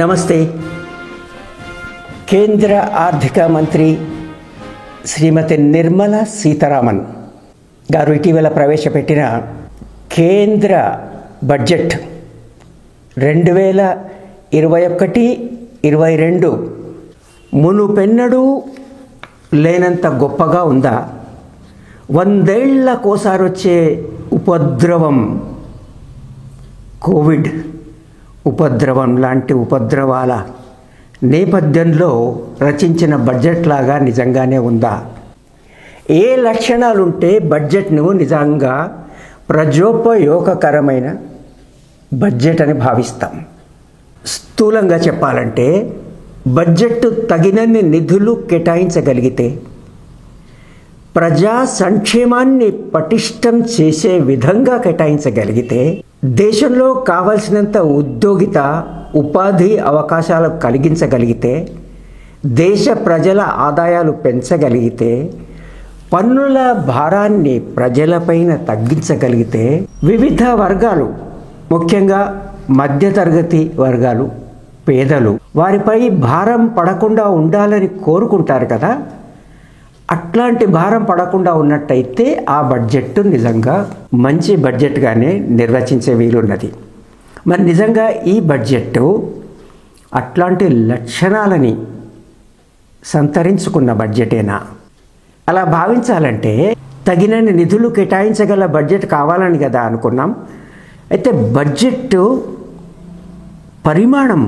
నమస్తే. కేంద్ర ఆర్థిక మంత్రి శ్రీమతి నిర్మలా సీతారామన్ గారు ఇటీవల ప్రవేశపెట్టిన కేంద్ర బడ్జెట్ 2021-22 మునుపెన్నడూ లేనంత గొప్పగా ఉందా? 100 ఏళ్లకోసారి వచ్చే ఉపద్రవం కోవిడ్ ఉపద్రవం లాంటి ఉపద్రవాల నేపథ్యంలో రచించిన బడ్జెట్ లాగా నిజంగానే ఉందా? ఏ లక్షణాలుంటే బడ్జెట్ను నిజంగా ప్రజోపయోగకరమైన బడ్జెట్ అని భావిస్తాం? స్థూలంగా చెప్పాలంటే బడ్జెట్ తగినన్ని నిధులు కేటాయించగలిగితే, ప్రజా సంక్షేమాన్ని పటిష్టం చేసే విధంగా కేటాయించగలిగితే, దేశంలో కావలసినంత ఉద్యోగిత ఉపాధి అవకాశాలు కలిగించగలిగితే, దేశ ప్రజల ఆదాయాలు పెంచగలిగితే, పన్నుల భారాన్ని ప్రజలపైన తగ్గించగలిగితే, వివిధ వర్గాలు ముఖ్యంగా మధ్యతరగతి వర్గాలు, పేదలు వారిపై భారం పడకుండా ఉండాలని కోరుకుంటారు కదా. అట్లాంటి భారం పడకుండా ఉన్నట్టయితే ఆ బడ్జెట్ నిజంగా మంచి బడ్జెట్గానే నిర్వచించే వీలున్నది. మరి నిజంగా ఈ బడ్జెట్ అట్లాంటి లక్షణాలని సంతరించుకున్న బడ్జెటేనా? అలా భావించాలంటే తగినన్ని నిధులు కేటాయించగల బడ్జెట్ కావాలని కదా అనుకున్నాం. అయితే బడ్జెట్ పరిమాణం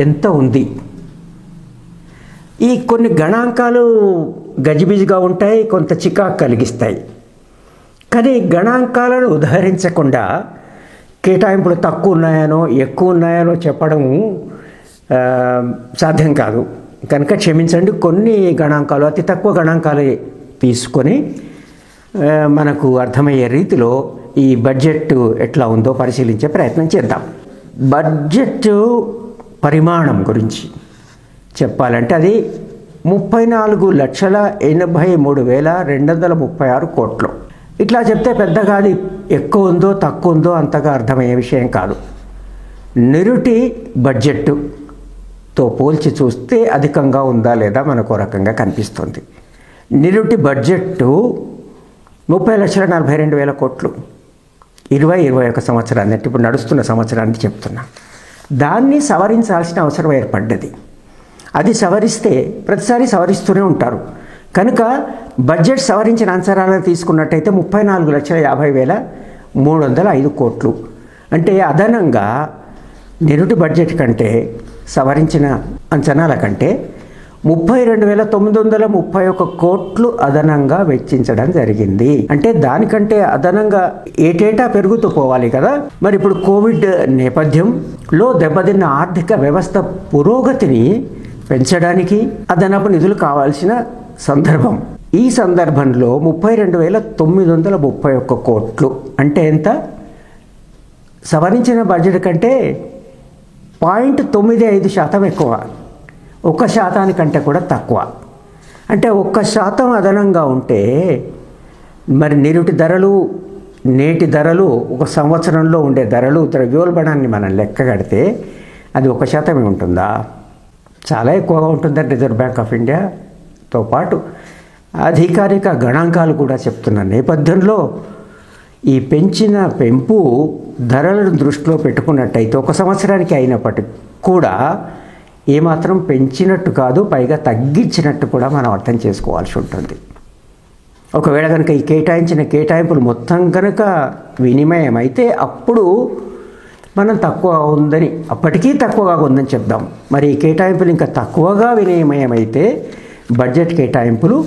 ఎంత ఉంది? ఈ కొన్ని గణాంకాలు గజిబిజిగా ఉంటాయి, కొంత చికాకు కలిగిస్తాయి. కానీ గణాంకాలను ఉదహరించకుండా కేటాయింపులు తక్కువ ఉన్నాయనో ఎక్కువ ఉన్నాయనో చెప్పడం సాధ్యం కాదు. కనుక క్షమించండి, కొన్ని గణాంకాలు, అతి తక్కువ గణాంకాలు తీసుకొని మనకు అర్థమయ్యే రీతిలో ఈ బడ్జెట్ ఎట్లా ఉందో పరిశీలించే ప్రయత్నం చేద్దాం. బడ్జెట్ పరిమాణం గురించి చెప్పాలంటే అది 34,83,236 కోట్లు. ఇట్లా చెప్తే పెద్దగా అది ఎక్కువ ఉందో తక్కువ ఉందో అంతగా అర్థమయ్యే విషయం కాదు. నిరుటి బడ్జెట్తో పోల్చి చూస్తే అధికంగా ఉందా లేదా మనకు రకంగా కనిపిస్తుంది. నిరుటి బడ్జెట్ 30,42,000 కోట్లు 2021 సంవత్సరాన్ని, అంటే ఇప్పుడు నడుస్తున్న సంవత్సరాన్ని చెప్తున్నా. దాన్ని సవరించాల్సిన అవసరం ఏర్పడ్డది. అది సవరిస్తే ప్రతిసారి సవరిస్తూనే ఉంటారు. కనుక బడ్జెట్ సవరించిన అంచనాలను తీసుకున్నట్టయితే 34,50,305 కోట్లు. అంటే అదనంగా నిరుటి బడ్జెట్ కంటే సవరించిన అంచనాల కంటే 32,931 కోట్లు అదనంగా వెచ్చించడం జరిగింది. అంటే దానికంటే అదనంగా ఏటేటా పెరుగుతూ పోవాలి కదా. మరి ఇప్పుడు కోవిడ్ నేపథ్యంలో దెబ్బతిన్న ఆర్థిక వ్యవస్థ పురోగతిని పెంచడానికి అదనపు నిధులు కావాల్సిన సందర్భం. ఈ సందర్భంలో 32,931 కోట్లు అంటే ఎంత? సవరించిన బడ్జెట్ కంటే 0.95% ఎక్కువ, 1% కంటే కూడా తక్కువ. అంటే 1% అదనంగా ఉంటే మరి నిరుటి ధరలు, నేటి ధరలు, ఒక సంవత్సరంలో ఉండే ధరలు, ద్రవ్యోల్బణాన్ని మనం లెక్క కడితే అది 1% ఉంటుందా? చాలా ఎక్కువగా ఉంటుందని రిజర్వ్ బ్యాంక్ ఆఫ్ ఇండియాతో పాటు అధికారిక గణాంకాలు కూడా చెప్తున్న నేపథ్యంలో ఈ పెంపు ధరలను దృష్టిలో పెట్టుకున్నట్టయితే ఒక సంవత్సరానికి అయినప్పటికీ కూడా ఏమాత్రం పెంచినట్టు కాదు, పైగా తగ్గించినట్టు కూడా మనం అర్థం చేసుకోవాల్సి ఉంటుంది. ఒకవేళ కనుక ఈ కేటాయించిన కేటాయింపులు మొత్తం కనుక వినిమయం అయితే అప్పుడు మనం తక్కువ ఉందని, అప్పటికీ తక్కువగా ఉందని చెప్దాం. మరి ఈ కేటాయింపులు ఇంకా తక్కువగా వినిమయం అయితే బడ్జెట్ కేటాయింపులు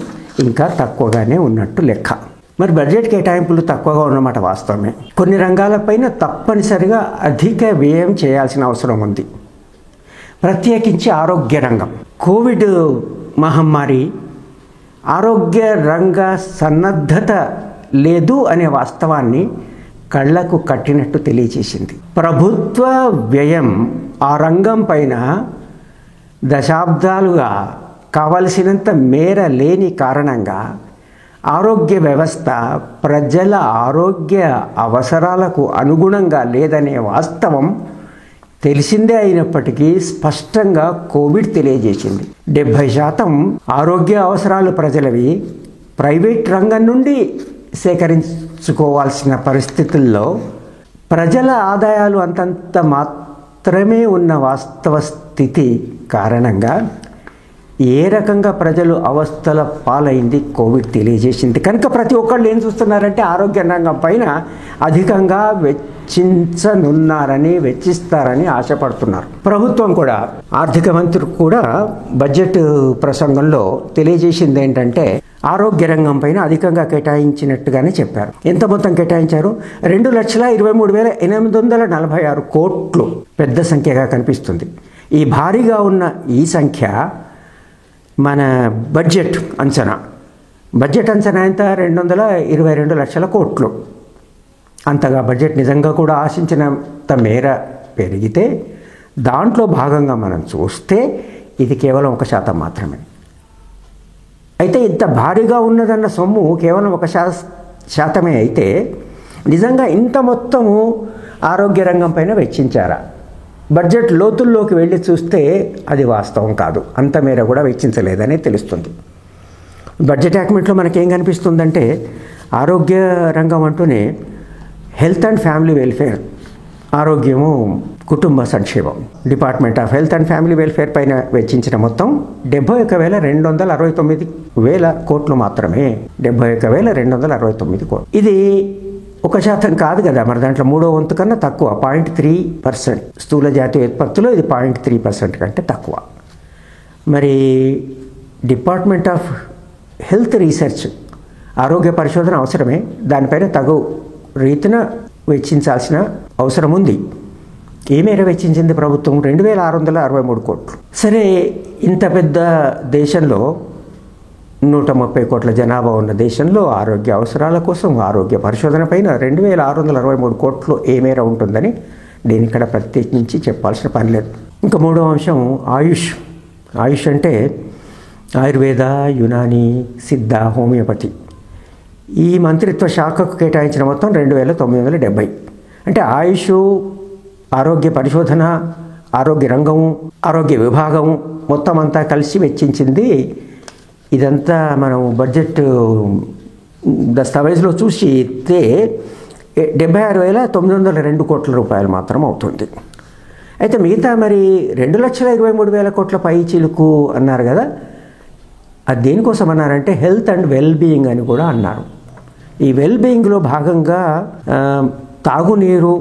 ఇంకా తక్కువగానే ఉన్నట్టు లెక్క. మరి బడ్జెట్ కేటాయింపులు తక్కువగా ఉన్నమాట వాస్తవమే. కొన్ని రంగాలపైన తప్పనిసరిగా అధిక వ్యయం చేయాల్సిన అవసరం ఉంది. ప్రత్యేకించి ఆరోగ్య రంగం. కోవిడ్ మహమ్మారి ఆరోగ్య రంగ సన్నద్ధత లేదు అనే వాస్తవాన్ని కళ్లకు కట్టినట్టు తెలియచేసింది. ప్రభుత్వ వ్యయం ఆ రంగం పైన దశాబ్దాలుగా కావలసినంత మేర లేని కారణంగా ఆరోగ్య వ్యవస్థ ప్రజల ఆరోగ్య అవసరాలకు అనుగుణంగా లేదనే వాస్తవం తెలిసిందే అయినప్పటికీ స్పష్టంగా కోవిడ్ తెలియజేసింది. 70% ఆరోగ్య అవసరాలు ప్రజలవి ప్రైవేట్ రంగం నుండి సేకరించుకోవాల్సిన పరిస్థితుల్లో ప్రజల ఆదాయాలు అంతంత మాత్రమే ఉన్న వాస్తవ స్థితి కారణంగా ఏ రకంగా ప్రజలు అవస్థల పాలైంది కోవిడ్ తెలియజేసింది. కనుక ప్రతి ఒక్కళ్ళు ఏం చూస్తున్నారంటే ఆరోగ్య రంగం పైన అధికంగా వెచ్చిస్తారని ఆశపడుతున్నారు. ప్రభుత్వం కూడా, ఆర్థిక మంత్రి కూడా బడ్జెట్ ప్రసంగంలో తెలియజేసింది ఏంటంటే ఆరోగ్య రంగం పైన అధికంగా కేటాయించినట్టుగానే చెప్పారు. ఎంత మొత్తం కేటాయించారు? 2,23,846 కోట్లు. పెద్ద సంఖ్యగా కనిపిస్తుంది. ఈ భారీగా ఉన్న ఈ సంఖ్య మన బడ్జెట్ అంచనా ఎంత? 222 లక్షల కోట్లు. అంతగా బడ్జెట్ నిజంగా కూడా ఆశించినంత మేర పెరిగితే దాంట్లో భాగంగా మనం చూస్తే ఇది కేవలం 1% మాత్రమే. అయితే ఇంత భారీగా ఉన్నదన్న సొమ్ము కేవలం 1% అయితే నిజంగా ఇంత మొత్తము ఆరోగ్య రంగం పైన వెచ్చించారా? బడ్జెట్ లోతుల్లోకి వెళ్ళి చూస్తే అది వాస్తవం కాదు. అంత మేర కూడా వెచ్చించలేదని తెలుస్తుంది. బడ్జెట్ డాక్యుమెంట్లో మనకేం కనిపిస్తుందంటే ఆరోగ్య రంగం అంటూనే హెల్త్ అండ్ ఫ్యామిలీ వెల్ఫేర్, ఆరోగ్యము కుటుంబ సంక్షేమం, department of health and family welfare పైన వెచ్చించిన మొత్తం 71,269 కోట్లు మాత్రమే. 71,269 కోట్లు. ఇది 1% కాదు కదా, మరి దాంట్లో 3వ వంతు కన్నా తక్కువ, 0.3%. స్థూల జాతీయ ఉత్పత్తిలో ఇది 0.3% కంటే తక్కువ. మరి డిపార్ట్మెంట్ ఆఫ్ హెల్త్ రీసెర్చ్, ఆరోగ్య పరిశోధన అవసరమే, దానిపైన తగు రీతిన వెచ్చించాల్సిన అవసరం ఉంది. ఏ మేర వెచ్చించింది ప్రభుత్వం? 2,663 కోట్లు. సరే, ఇంత పెద్ద దేశంలో 130 కోట్ల జనాభా ఉన్న దేశంలో ఆరోగ్య అవసరాల కోసం ఆరోగ్య పరిశోధన పైన 2,663 కోట్లు ఏ మేర ఉంటుందని నేను ఇక్కడ ప్రత్యేకించి చెప్పాల్సిన పని లేదు. ఇంకా 3వ అంశం ఆయుష్ అంటే ఆయుర్వేద, యునాని, సిద్ధ, హోమియోపతి. ఈ మంత్రిత్వ శాఖకు కేటాయించిన మొత్తం 2,970. అంటే ఆయుష్, ఆరోగ్య పరిశోధన, ఆరోగ్య రంగము, ఆరోగ్య విభాగము మొత్తం అంతా కలిసి వెచ్చించింది. ఇదంతా మనం బడ్జెట్ దస్తావేజ్లో చూస్తే 76,902 కోట్ల రూపాయలు మాత్రం అవుతుంది. అయితే మిగతా మరి 2,23,000 కోట్ల పై చిలుకు అన్నారు కదా, అది దేనికోసం అన్నారంటే హెల్త్ అండ్ వెల్బీయింగ్ అని కూడా అన్నారు. ఈ వెల్బీయింగ్లో భాగంగా తాగునీరు,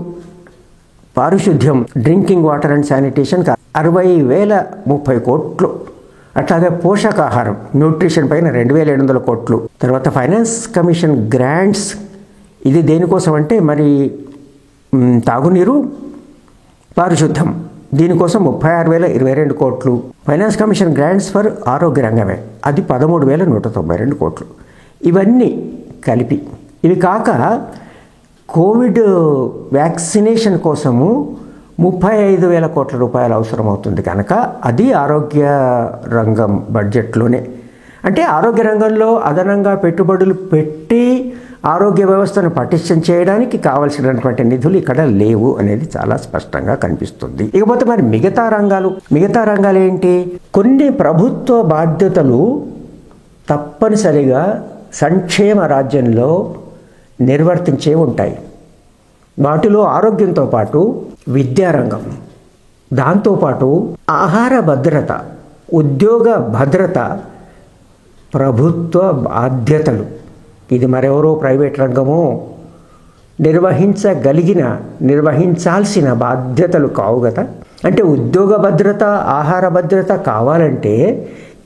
పారిశుద్ధ్యం, డ్రింకింగ్ వాటర్ అండ్ శానిటేషన్ 60,030 కోట్లు. అట్లాగే పోషకాహారం, న్యూట్రిషన్ పైన 2,700 కోట్లు. తర్వాత ఫైనాన్స్ కమిషన్ గ్రాంట్స్, ఇది దేనికోసం అంటే మరి తాగునీరు, పారిశుద్ధ్యం, దీనికోసం 36,022 కోట్లు. ఫైనాన్స్ కమిషన్ గ్రాంట్స్ ఫర్ ఆరోగ్య రంగమే, అది 13,192 కోట్లు. ఇవన్నీ కలిపి, ఇవి కాక కోవిడ్ వ్యాక్సినేషన్ కోసము 35,000 కోట్ల రూపాయలు అవసరమవుతుంది కనుక అది ఆరోగ్య రంగం బడ్జెట్లోనే. అంటే ఆరోగ్య రంగంలో అదనంగా పెట్టుబడులు పెట్టి ఆరోగ్య వ్యవస్థను పటిష్టం చేయడానికి కావలసినటువంటి నిధులు ఇక్కడ లేవు అనేది చాలా స్పష్టంగా కనిపిస్తుంది. ఇకపోతే మరి మిగతా రంగాలు ఏంటి? కొన్ని ప్రభుత్వ బాధ్యతలు తప్పనిసరిగా సంక్షేమ రాజ్యంలో నిర్వర్తించే ఉంటాయి. వాటిలో ఆరోగ్యంతో పాటు విద్యారంగం, దాంతోపాటు ఆహార భద్రత, ఉద్యోగ భద్రత ప్రభుత్వ బాధ్యతలు. ఇది మరెవరో ప్రైవేట్ రంగమో నిర్వహించాల్సిన బాధ్యతలు కావు కదా. అంటే ఉద్యోగ భద్రత, ఆహార భద్రత కావాలంటే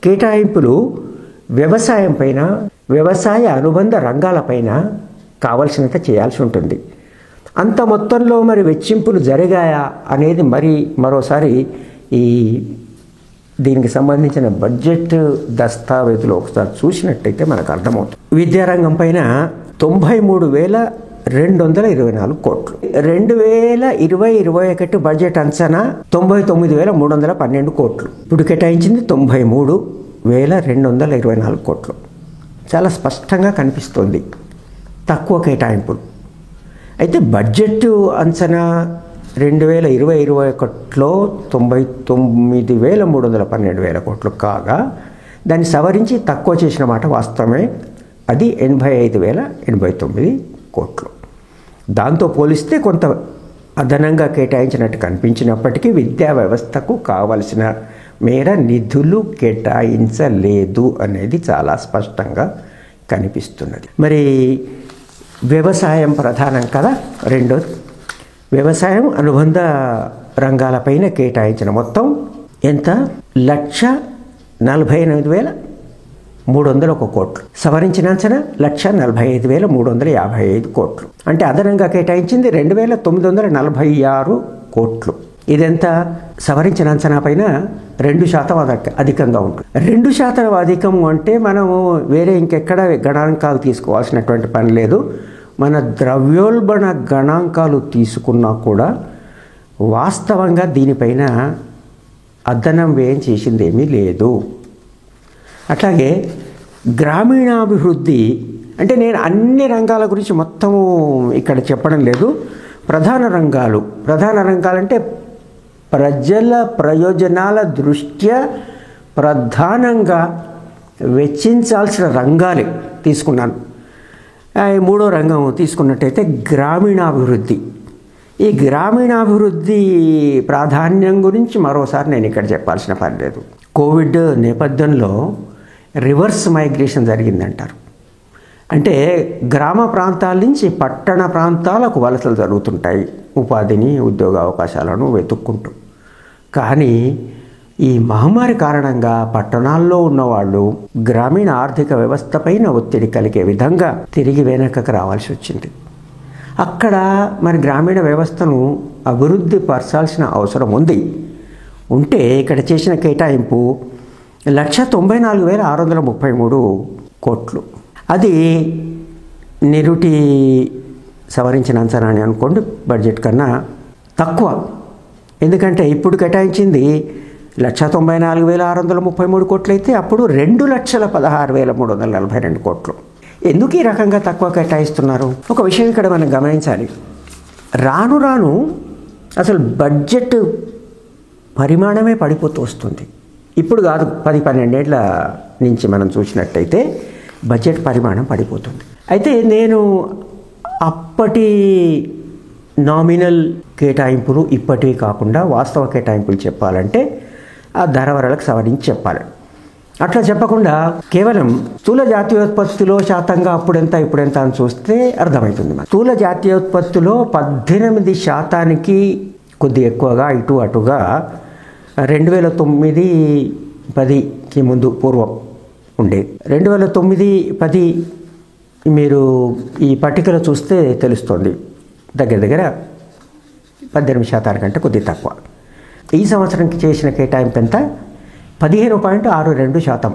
కేటాయింపులు వ్యవసాయం పైన, వ్యవసాయ అనుబంధ రంగాలపైన కావాల్సినంత చేయాల్సి ఉంటుంది. అంత మొత్తంలో మరి వెచ్చింపులు జరిగాయా అనేది మరోసారి దీనికి సంబంధించిన బడ్జెట్ దస్తావేజులో ఒకసారి చూసినట్టయితే మనకు అర్థమవుతుంది. విద్యారంగం పైన 93,224 కోట్లు. 2020-21 బడ్జెట్ అంచనా 99,312 కోట్లు. ఇప్పుడు కేటాయించింది 93,224 కోట్లు. చాలా స్పష్టంగా కనిపిస్తుంది తక్కువ కేటాయింపులు. అయితే బడ్జెట్ అంచనా 2020-21లో 99,312 కోట్లు కాగా దాన్ని సవరించి తక్కువ చేసిన మాట వాస్తవమే. అది 85,089 కోట్లు. దాంతో పోలిస్తే కొంత అదనంగా కేటాయించినట్టు కనిపించినప్పటికీ విద్యా వ్యవస్థకు కావలసిన మేర నిధులు కేటాయించలేదు అనేది చాలా స్పష్టంగా కనిపిస్తున్నది. మరి వ్యవసాయం ప్రధానం కదా. రెండోది వ్యవసాయం అనుబంధ రంగాలపైన కేటాయించిన మొత్తం ఎంత? 1,48,301 కోట్లు. సవరించిన అంచనా 1,45,355 కోట్లు. అంటే అదనంగా కేటాయించింది 2,946 కోట్లు. ఇదెంత? సవరించిన అంచనా పైన 2% అధికంగా ఉంటుంది. 2% అధికం అంటే మనము వేరే ఇంకెక్కడ గణాంకాలు తీసుకోవాల్సినటువంటి పని లేదు. మన ద్రవ్యోల్బణ గణాంకాలు తీసుకున్నా కూడా వాస్తవంగా దీనిపైన అదనం వ్యయం చేసింది ఏమీ లేదు. అట్లాగే గ్రామీణాభివృద్ధి అంటే నేను అన్ని రంగాల గురించి మొత్తము ఇక్కడ చెప్పడం లేదు. ప్రధాన రంగాలంటే ప్రజల ప్రయోజనాల దృష్ట్యా ప్రధానంగా వెచ్చించాల్సిన రంగాలే తీసుకున్నాను. మూడో రంగం తీసుకున్నట్టయితే గ్రామీణాభివృద్ధి. ఈ గ్రామీణాభివృద్ధి ప్రాధాన్యం గురించి మరోసారి నేను ఇక్కడ చెప్పాల్సిన పని లేదు. కోవిడ్ నేపథ్యంలో రివర్స్ మైగ్రేషన్ జరిగిందంటారు. అంటే గ్రామ ప్రాంతాల నుంచి పట్టణ ప్రాంతాలకు వలసలు జరుగుతుంటాయి ఉపాధిని, ఉద్యోగ అవకాశాలను వెతుక్కుంటూ. కానీ ఈ మహమ్మారి కారణంగా పట్టణాల్లో ఉన్నవాళ్ళు గ్రామీణ ఆర్థిక వ్యవస్థ పైన ఒత్తిడి కలిగే విధంగా తిరిగి వెనకకు రావాల్సి వచ్చింది. అక్కడ మరి గ్రామీణ వ్యవస్థను అభివృద్ధి పరచాల్సిన అవసరం ఉంటే ఇక్కడ చేసిన కేటాయింపు 1,94,633 కోట్లు. అది నిరుటి సవరించిన అంచనా అని అనుకోండి, బడ్జెట్ కన్నా తక్కువ. ఎందుకంటే ఇప్పుడు కేటాయించింది 1,94,633 కోట్లు అయితే అప్పుడు 2,16,342 కోట్లు. ఎందుకు ఈ రకంగా తక్కువ కేటాయిస్తున్నారు? ఒక విషయం ఇక్కడ మనం గమనించాలి. రాను రాను అసలు బడ్జెట్ పరిమాణమే పడిపోతూ వస్తుంది. ఇప్పుడు కాదు, 10-12 ఏళ్ల నుంచి మనం చూసినట్టయితే బడ్జెట్ పరిమాణం పడిపోతుంది. అయితే నేను అప్పటి నామినల్ కేటాయింపులు ఇప్పటివి కాకుండా వాస్తవ కేటాయింపులు చెప్పాలంటే ఆ ధరవరలకు సవరించి చెప్పాలి. అట్లా చెప్పకుండా కేవలం స్థూల జాతీయోత్పత్తిలో శాతంగా అప్పుడెంత ఇప్పుడెంత అని చూస్తే అర్థమవుతుంది. స్థూల జాతీయోత్పత్తిలో 18% కొద్ది ఎక్కువగా ఇటు అటుగా 2009-10కి ముందు పూర్వం ఉండేది. 2009-10 మీరు ఈ పట్టికలో చూస్తే తెలుస్తుంది, దగ్గర 18% కంటే కొద్ది తక్కువ. ఈ సంవత్సరంకి చేసిన కేటాయింపు ఎంత? 15.62%.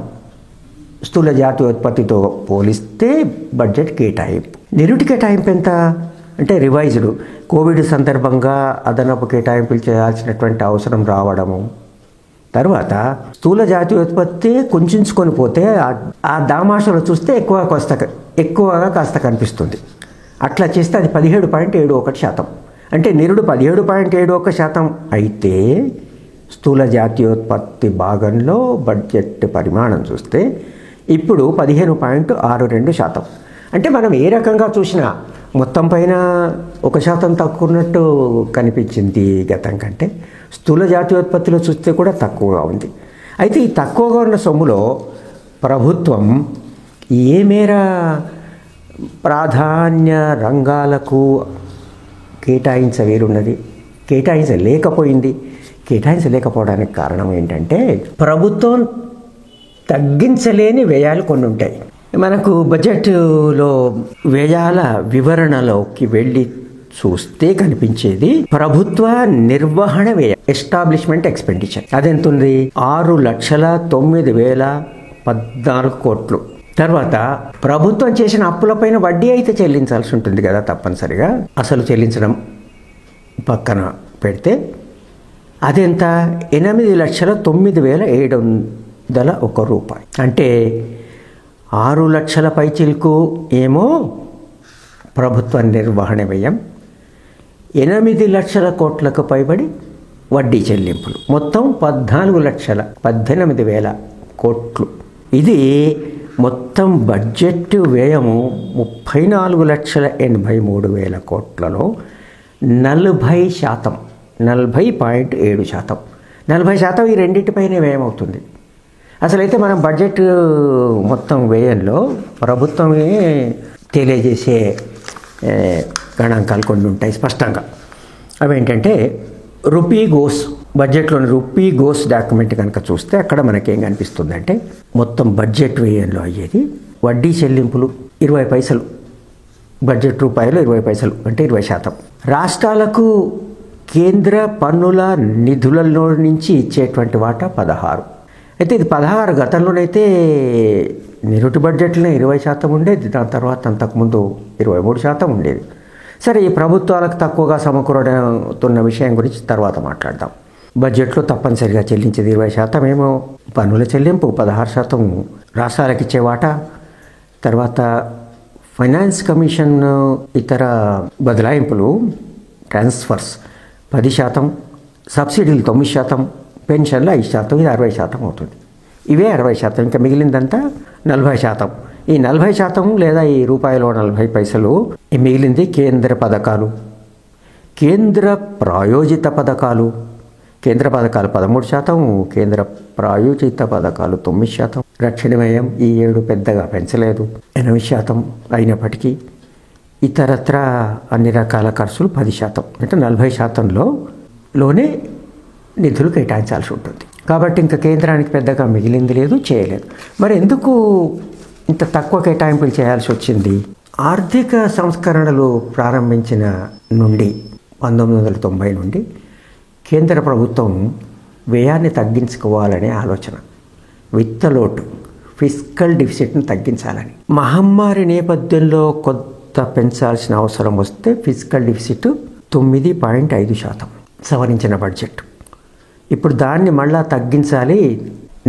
స్థూల జాతీయోత్పత్తితో పోలిస్తే బడ్జెట్ కేటాయింపు. నిరుటి కేటాయింపు ఎంత అంటే రివైజ్డ్, కోవిడ్ సందర్భంగా అదనపు కేటాయింపులు చేయాల్సినటువంటి అవసరం రావడము, తర్వాత స్థూల జాతీయోత్పత్తి కుంచుకొని పోతే ఆ దామాషలో చూస్తే ఎక్కువగా కాస్త కనిపిస్తుంది. అట్లా చేస్తే అది 17.71%. అంటే నిరుడు 17.71% అయితే స్థూల జాతీయోత్పత్తి భాగంలో బడ్జెట్ పరిమాణం చూస్తే ఇప్పుడు 15.62%. అంటే మనం ఏ రకంగా చూసినా మొత్తం పైన 1% తక్కువ ఉన్నట్టు కనిపించింది గతం కంటే. స్థూల జాతీయోత్పత్తిలో చూస్తే కూడా తక్కువగా ఉంది. అయితే ఈ తక్కువగా ఉన్న సొమ్ములో ప్రభుత్వం ఏ మేర ప్రాధాన్య రంగాలకు కేటాయించలేకపోవడానికి కారణం ఏంటంటే ప్రభుత్వం తగ్గించలేని వ్యయాలు కొన్ని ఉంటాయి. మనకు బడ్జెట్లో వ్యయాల వివరణలోకి వెళ్ళి చూస్తే కనిపించేది ప్రభుత్వ నిర్వహణ వ్యయం, ఎస్టాబ్లిష్మెంట్ ఎక్స్పెండిచర్. అదెంతుంది? 6,09,014 కోట్లు. తర్వాత ప్రభుత్వం చేసిన అప్పులపైన వడ్డీ అయితే చెల్లించాల్సి ఉంటుంది కదా తప్పనిసరిగా. అసలు చెల్లించడం పక్కన పెడితే అదెంత? 8,09,701 రూపాయలు. అంటే 6 లక్షల పైచిలకు ఏమో ప్రభుత్వ నిర్వహణ వ్యయం, 8 లక్షల కోట్లకు పైబడి వడ్డీ చెల్లింపులు, మొత్తం 18,00,000 కోట్లు. ఇది మొత్తం బడ్జెట్ వ్యయము 34,83,000 కోట్లలో 40%, 40.7%. 40% ఈ రెండింటిపైనే వ్యయం అవుతుంది. అసలైతే మనం బడ్జెట్ మొత్తం వ్యయంలో ప్రభుత్వమే తెలియజేసే గణాంకాలు కొన్ని ఉంటాయి స్పష్టంగా. అవేంటంటే రూపీ గోస్, బడ్జెట్లోని రూపీ గోస్ డాక్యుమెంట్ కనుక చూస్తే అక్కడ మనకేం కనిపిస్తుందంటే మొత్తం బడ్జెట్ వ్యయంలో అయ్యేది వడ్డీ చెల్లింపులు 20 పైసలు, బడ్జెట్ రూపాయలు 20 పైసలు అంటే 20%. రాష్ట్రాలకు కేంద్ర పన్నుల నిధులలో నుంచి ఇచ్చేటువంటి వాటా 16. అయితే ఇది 16, గతంలోనైతే నిరుటి బడ్జెట్లోనే 20% ఉండేది. దాని తర్వాత అంతకుముందు 23% ఉండేది. సరే, ఈ ప్రభుత్వాలకు తక్కువగా సమకూరుతున్న విషయం గురించి తర్వాత మాట్లాడదాం. బడ్జెట్లో తప్పనిసరిగా చెల్లించేది 20% ఏమో పన్నుల చెల్లింపు, 16% రాష్ట్రాలకు ఇచ్చే వాటా, తర్వాత ఫైనాన్స్ కమిషన్ ఇతర బదలాయింపులు ట్రాన్స్ఫర్స్ 10%, సబ్సిడీలు 9%, పెన్షన్లు 5%, ఇది 60% అవుతుంది. ఇవే 60%, ఇంకా మిగిలిందంతా 40%. ఈ 40% లేదా ఈ రూపాయలు 40 పైసలు మిగిలింది కేంద్ర పథకాలు, కేంద్ర ప్రాయోజిత పథకాలు. కేంద్ర పథకాలు 13%, కేంద్ర ప్రాయోజిత పథకాలు 9%. రక్షణ వ్యయం ఈ ఏడు పెద్దగా పెంచలేదు, 8% అయినప్పటికీ ఇతరత్ర అన్ని రకాల ఖర్చులు 10%, అంటే 40%లోనే నిధులు కేటాయించాల్సి ఉంటుంది. కాబట్టి ఇంకా కేంద్రానికి పెద్దగా మిగిలింది లేదు, చేయలేదు. మరి ఎందుకు ఇంత తక్కువ కేటాయింపులు చేయాల్సి వచ్చింది? ఆర్థిక సంస్కరణలు ప్రారంభించిన నుండి 1990 నుండి కేంద్ర ప్రభుత్వం వ్యయాన్ని తగ్గించుకోవాలనే ఆలోచన, విత్తలోటు ఫిస్కల్ డెఫిసిట్ని తగ్గించాలని. మహమ్మారి నేపథ్యంలో కొంత పెంచాల్సిన అవసరం వస్తే ఫిస్కల్ డెఫిసిట్ 9.5% సవరించిన బడ్జెట్. ఇప్పుడు దాన్ని మళ్ళా తగ్గించాలి,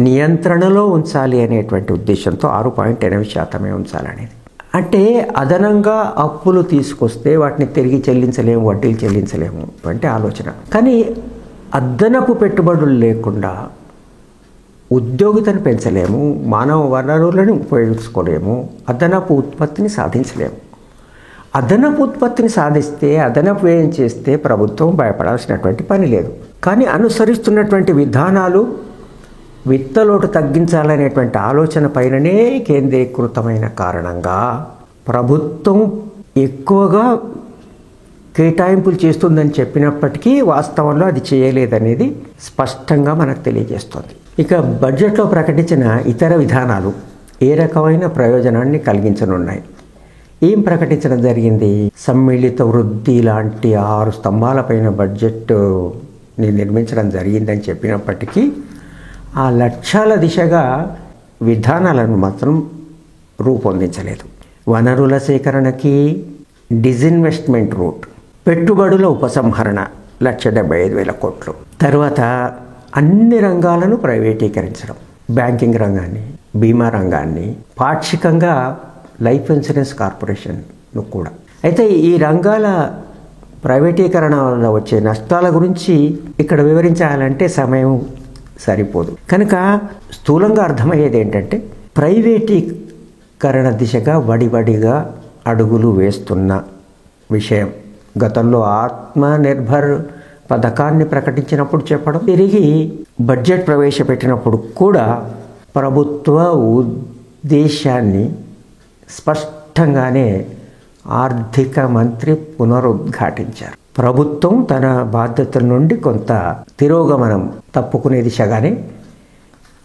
నియంత్రణలో ఉంచాలి అనేటువంటి ఉద్దేశంతో 6.8% ఉంచాలనేది. అంటే అదనంగా అప్పులు తీసుకొస్తే వాటిని తిరిగి చెల్లించలేము, వడ్డీలు చెల్లించలేము అంటే ఆలోచన. కానీ అదనపు పెట్టుబడులు లేకుండా ఉద్యోగితను పెంచలేము, మానవ వనరులను ఉపయోగించుకోలేము, అదనపు ఉత్పత్తిని సాధించలేము. అదనపు ఉత్పత్తిని సాధిస్తే, అదనపు వ్యయం చేస్తే ప్రభుత్వం భయపడాల్సినటువంటి పని లేదు. కానీ అనుసరిస్తున్నటువంటి విధానాలు విత్తలోటు తగ్గించాలనేటువంటి ఆలోచన పైననే కేంద్రీకృతమైన కారణంగా ప్రభుత్వం ఎక్కువగా కేటాయింపులు చేస్తుందని చెప్పినప్పటికీ వాస్తవంలో అది చేయలేదనేది స్పష్టంగా మనకు తెలియజేస్తుంది. ఇక బడ్జెట్లో ప్రకటించిన ఇతర విధానాలు ఏ రకమైన ప్రయోజనాన్ని కలిగించనున్నాయి? ఏం ప్రకటించడం జరిగింది? సమ్మిళిత వృద్ధి లాంటి 6 స్తంభాలపైన బడ్జెట్ని నిర్మించడం జరిగిందని చెప్పినప్పటికీ ఆ లక్ష్యాల దిశగా విధానాలను మాత్రం రూపొందించలేదు. వనరుల సేకరణకి డిజిన్వెస్ట్మెంట్ రూట్, పెట్టుబడుల ఉపసంహరణ 1,75,000 కోట్లు. తర్వాత అన్ని రంగాలను ప్రైవేటీకరించడం, బ్యాంకింగ్ రంగాన్ని, బీమా రంగాన్ని, పాక్షికంగా లైఫ్ ఇన్సూరెన్స్ కార్పొరేషన్ను కూడా. అయితే ఈ రంగాల ప్రైవేటీకరణ వల్ల వచ్చే నష్టాల గురించి ఇక్కడ వివరించాలంటే సమయం సరిపోదు. కనుక స్థూలంగా అర్థమయ్యేది ఏంటంటే ప్రైవేటీకరణ దిశగా వడివడిగా అడుగులు వేస్తున్న విషయం. గతంలో ఆత్మనిర్భర్ పథకాన్ని ప్రకటించినప్పుడు చెప్పడం, తిరిగి బడ్జెట్ ప్రవేశపెట్టినప్పుడు కూడా ప్రభుత్వ ఉద్దేశాన్ని స్పష్టంగానే ఆర్థిక మంత్రి పునరుద్ఘాటించారు. ప్రభుత్వం తన బాధ్యతల నుండి కొంత తిరోగమనం తప్పుకునే దిశగానే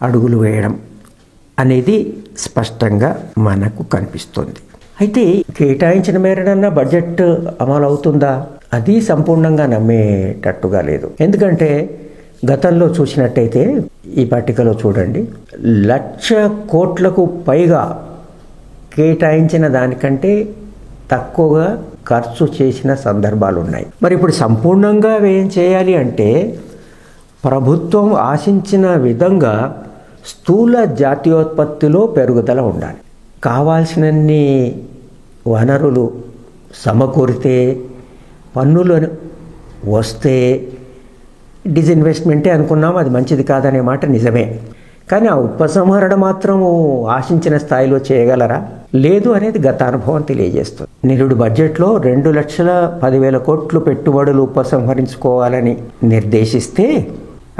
అడుగులు వేయడం అనేది స్పష్టంగా మనకు కనిపిస్తుంది. అయితే కేటాయించిన మేరనన్నా బడ్జెట్ అమలు అవుతుందా? అది సంపూర్ణంగా నమ్మేటట్టుగా లేదు. ఎందుకంటే గతంలో చూసినట్టయితే ఈ పట్టికలో చూడండి, 1,00,000 కోట్లకు పైగా కేటాయించిన దానికంటే తక్కువగా ఖర్చు చేసిన సందర్భాలు ఉన్నాయి. మరి ఇప్పుడు సంపూర్ణంగా వ్యయం చేయాలి అంటే ప్రభుత్వం ఆశించిన విధంగా స్థూల జాతీయోత్పత్తిలో పెరుగుదల ఉండాలి. కావాల్సినన్ని వనరులు సమకూరితే పన్నులను వస్తే డిజిన్వెస్ట్మెంటే అనుకున్నాం, అది మంచిది కాదనే మాట నిజమే. కానీ ఆ ఉపసంహరణ మాత్రము ఆశించిన స్థాయిలో చేయగలరా? లేదు అనేది గత అనుభవం తెలియజేస్తుంది. నిరుడు బడ్జెట్లో 2,10,000 కోట్లు పెట్టుబడులు ఉపసంహరించుకోవాలని నిర్దేశిస్తే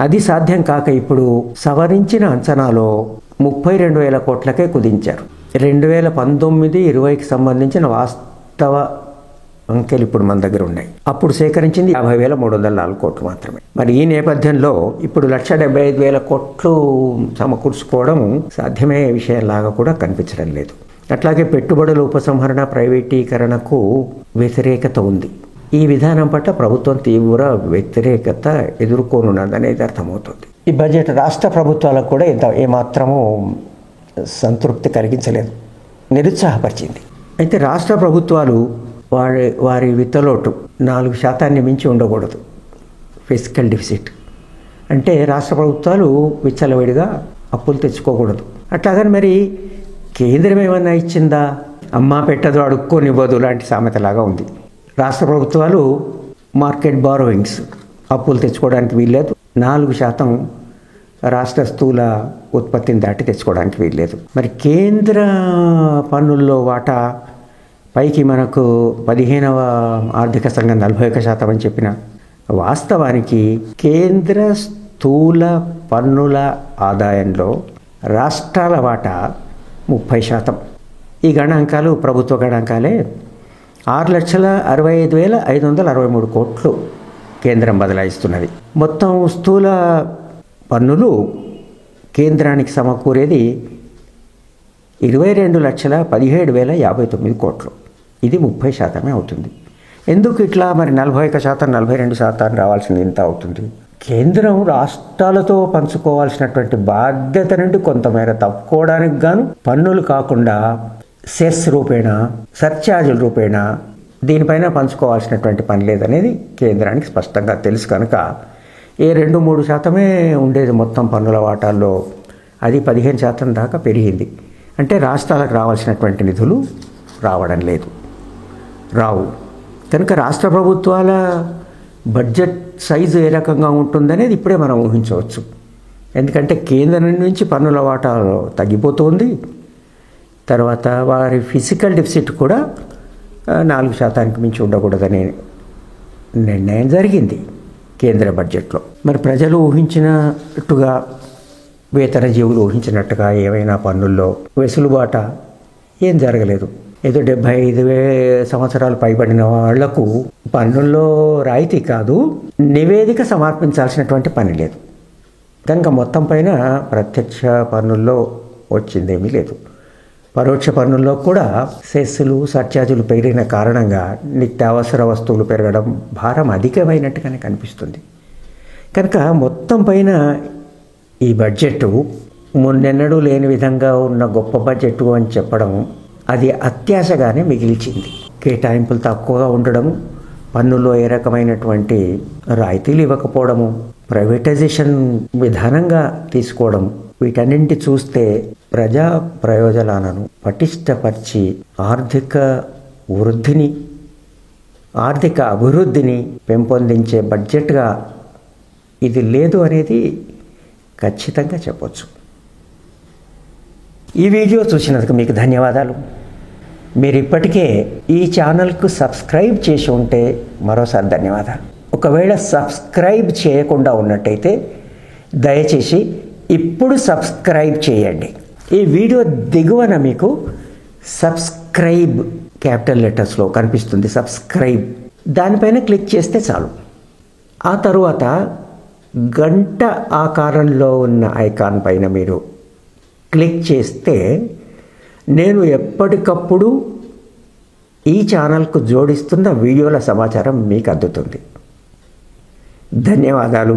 అది సాధ్యం కాక ఇప్పుడు సవరించిన అంచనాలో 32,000 కోట్లకే కుదించారు. 2019-20కి సంబంధించిన వాస్తవ అంకెలు ఇప్పుడు మన దగ్గర ఉన్నాయి. అప్పుడు సేకరించింది 50,304 కోట్లు మాత్రమే. మరి ఈ నేపథ్యంలో ఇప్పుడు 1,75,000 కోట్లు సమకూర్చుకోవడం సాధ్యమయ్యే విషయంలాగా కూడా కనిపించడం లేదు. అట్లాగే పెట్టుబడుల ఉపసంహరణ, ప్రైవేటీకరణకు వ్యతిరేకత ఉంది. ఈ విధానం పట్ల ప్రభుత్వం తీవ్ర వ్యతిరేకత ఎదుర్కొనున్నదనేది అర్థమవుతుంది. ఈ బడ్జెట్ రాష్ట్ర ప్రభుత్వాలకు కూడా ఏమాత్రము సంతృప్తి కలిగించలేదు, నిరుత్సాహపరిచింది. అయితే రాష్ట్ర ప్రభుత్వాలు వారి విత్తలోటు 4% మించి ఉండకూడదు. ఫిజికల్ డెఫిసిట్ అంటే రాష్ట్ర ప్రభుత్వాలు విచ్చలవిడిగా అప్పులు తెచ్చుకోకూడదు. అట్లాగని మరి కేంద్రం ఏమన్నా ఇచ్చిందా? అమ్మా పెట్టదు అడుక్కోనివ్వదు లాంటి సామెతలాగా ఉంది. రాష్ట్ర ప్రభుత్వాలు మార్కెట్ బారోయింగ్స్, అప్పులు తెచ్చుకోవడానికి వీల్లేదు. 4% రాష్ట్ర స్థూల ఉత్పత్తిని దాటి తెచ్చుకోవడానికి వీల్లేదు. మరి కేంద్ర పన్నుల్లో వాటా పైకి మనకు 15వ ఆర్థిక సంఘం 41% అని చెప్పిన వాస్తవానికి కేంద్ర స్థూల పన్నుల ఆదాయంలో రాష్ట్రాల వాటా 30%. ఈ గణాంకాలు ప్రభుత్వ గణాంకాలే. 6,65,563 కోట్లు కేంద్రం బదలాయిస్తున్నది. మొత్తం స్థూల పన్నులు కేంద్రానికి సమకూరేది 22,17,059 కోట్లు. ఇది 30% అవుతుంది. ఎందుకు ఇట్లా మరి 41%, 42% రావాల్సింది ఇంత అవుతుంది? కేంద్రం రాష్ట్రాలతో పంచుకోవాల్సినటువంటి బాధ్యత నుండి కొంతమేర తప్పుకోవడానికి గాను పన్నులు కాకుండా సెస్ రూపేణ, సర్ఛార్జుల రూపేణ దీనిపైన పంచుకోవాల్సినటువంటి పని లేదనేది కేంద్రానికి స్పష్టంగా తెలుసు. కనుక 2-3% ఉండేది మొత్తం పన్నుల వాటాల్లో, అది 15% దాకా పెరిగింది. అంటే రాష్ట్రాలకు రావాల్సినటువంటి నిధులు రావడం లేదు, రావు. కనుక రాష్ట్ర ప్రభుత్వాల బడ్జెట్ సైజు ఏ రకంగా ఉంటుందనేది ఇప్పుడే మనం ఊహించవచ్చు. ఎందుకంటే కేంద్రం నుంచి పన్నుల వాటా తగ్గిపోతుంది. తర్వాత వారి ఫిజికల్ డెఫిసిట్ కూడా 4% మించి ఉండకూడదనే నిర్ణయం జరిగింది కేంద్ర బడ్జెట్లో. మరి ప్రజలు ఊహించినట్టుగా, వేతన జీవులు ఊహించినట్టుగా ఏమైనా పన్నుల్లో వెసులుబాట ఏం జరగలేదు. ఏదో 75 సంవత్సరాలు పైబడిన వాళ్లకు పన్నుల్లో రాయితీ కాదు, నివేదిక సమర్పించాల్సినటువంటి పని లేదు. కనుక మొత్తం పైన ప్రత్యక్ష పన్నుల్లో వచ్చిందేమీ లేదు. పరోక్ష పన్నుల్లో కూడా సెస్సులు, సర్ఛార్జులు పెరిగిన కారణంగా నిత్యావసర వస్తువులు పెరగడం, భారం అధికమైనట్టుగానే కనిపిస్తుంది. కనుక మొత్తం పైన ఈ బడ్జెట్ మున్నెన్నడూ లేని విధంగా ఉన్న గొప్ప బడ్జెట్ అని చెప్పడం అది అత్యాశగానే మిగిల్చింది. కేటాయింపులు తక్కువగా ఉండడము, పన్నుల్లో ఏ రకమైనటువంటి రాయితీలు ఇవ్వకపోవడము, ప్రైవేటైజేషన్ విధానంగా తీసుకోవడం, వీటన్నింటి చూస్తే ప్రజా ప్రయోజనాలను పటిష్టపరిచి ఆర్థిక అభివృద్ధిని పెంపొందించే బడ్జెట్గా ఇది లేదు అనేది ఖచ్చితంగా చెప్పొచ్చు. ఈ వీడియో చూసినందుకు మీకు ధన్యవాదాలు. మీరు ఇప్పటికే ఈ ఛానల్కు సబ్స్క్రైబ్ చేసి ఉంటే మరోసారి ధన్యవాదాలు. ఒకవేళ సబ్స్క్రైబ్ చేయకుండా ఉన్నట్టయితే దయచేసి ఇప్పుడు సబ్స్క్రైబ్ చేయండి. ఈ వీడియో దిగువన మీకు సబ్స్క్రైబ్ క్యాపిటల్ లెటర్స్లో కనిపిస్తుంది, సబ్స్క్రైబ్. దానిపైన క్లిక్ చేస్తే చాలు. ఆ తరువాత గంట ఆకారంలో ఉన్న ఐకాన్ పైన మీరు క్లిక్ చేస్తే నేను ఎప్పటికప్పుడు ఈ ఛానల్కు జోడిస్తున్న వీడియోల సమాచారం మీకు అందుతుంది. ధన్యవాదాలు.